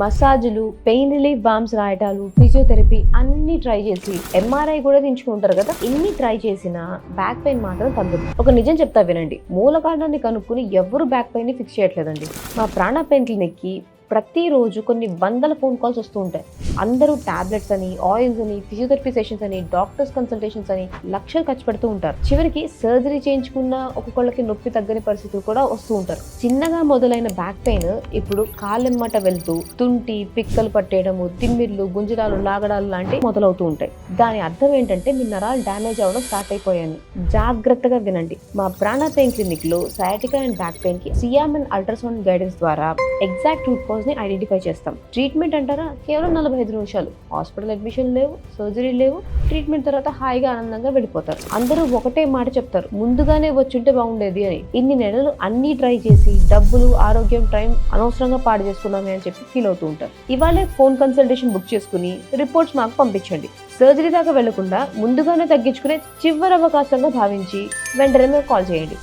మసాజులు, pain relief balms రాయటాలు, physiotherapy అన్ని try చేసి MRI కూడా దించుకుంటారు కదా. ఇన్ని ట్రై చేసినా బ్యాక్ పెయిన్ మాత్రం తగ్గదు. ఒక నిజం చెప్తా వినండి, మూల కారణాన్ని కనుక్కుని ఎవరు బ్యాక్ పెయిన్ ని ఫిక్స్ చేయట్లేదండి. మా ప్రాణ పెయిన్ క్లినిక్ కి ప్రతిరోజు కొన్ని వందల ఫోన్ కాల్స్ వస్తూ ఉంటాయి. అందరూ టాబ్లెట్స్ అని, ఆయిల్స్ అని, ఫిజియోథెరపీ సెషన్స్ అని, డాక్టర్స్ కన్సల్టేషన్స్ అని లక్షలు ఖర్చు పెడుతూ ఉంటారు. చివరికి సర్జరీ చేయించుకున్న ఒక్కొక్కళ్ళకి నొప్పి తగ్గని పరిస్థితులు కూడా వస్తూ ఉంటారు. చిన్నగా మొదలైన బ్యాక్ పెయిన్ ఇప్పుడు కాళ్ళెమ్మట వెళ్తూ తుంటి, పిక్కలు పట్టేయడము, తిమ్మిర్లు, గుంజరాలు, లాగడాలు లాంటివి మొదలవుతూ ఉంటాయి. దాని అర్థం ఏంటంటే మీ నరాలు డ్యామేజ్ అవ్వడం స్టార్ట్ అయిపోయాయి. జాగ్రత్తగా వినండి. మా ప్రాణ పెయిన్ క్లినిక్ లో సయాటికా అండ్ బ్యాక్ పెయిన్ కి సియామెన్ అల్ట్రాసౌండ్ గైడెన్స్ ద్వారా ఎగ్జాక్ట్ రూట్ కాజ్ ని ఐడెంటిఫై చేస్తాం. ట్రీట్మెంట్ అంటారా, కేవలం 45 నిమిషాలు. హాస్పిటల్ అడ్మిషన్ లేవు, సర్జరీ లేవు. ట్రీట్మెంట్ తర్వాత హాయిగా ఆనందంగా వెళ్ళిపోతారు. అందరూ ఒకటే మాట చెప్తారు, ముందుగానే వచ్చుంటే బాగుండేది అని. ఇన్ని నెలలు అన్ని ట్రై చేసి డబ్బులు, ఆరోగ్యం, టైం అనవసరంగా పాడు చేసుకున్నామే అని చెప్పి ఫీల్ అవుతూ ఉంటారు. ఇవాళే ఫోన్ కన్సల్టేషన్ బుక్ చేసుకుని రిపోర్ట్స్ మాకు పంపించండి. సర్జరీ దాకా వెళ్లకుండా ముందుగానే తగ్గించుకునే చివరి అవకాశంగా భావించి వెంటనే కాల్ చేయండి.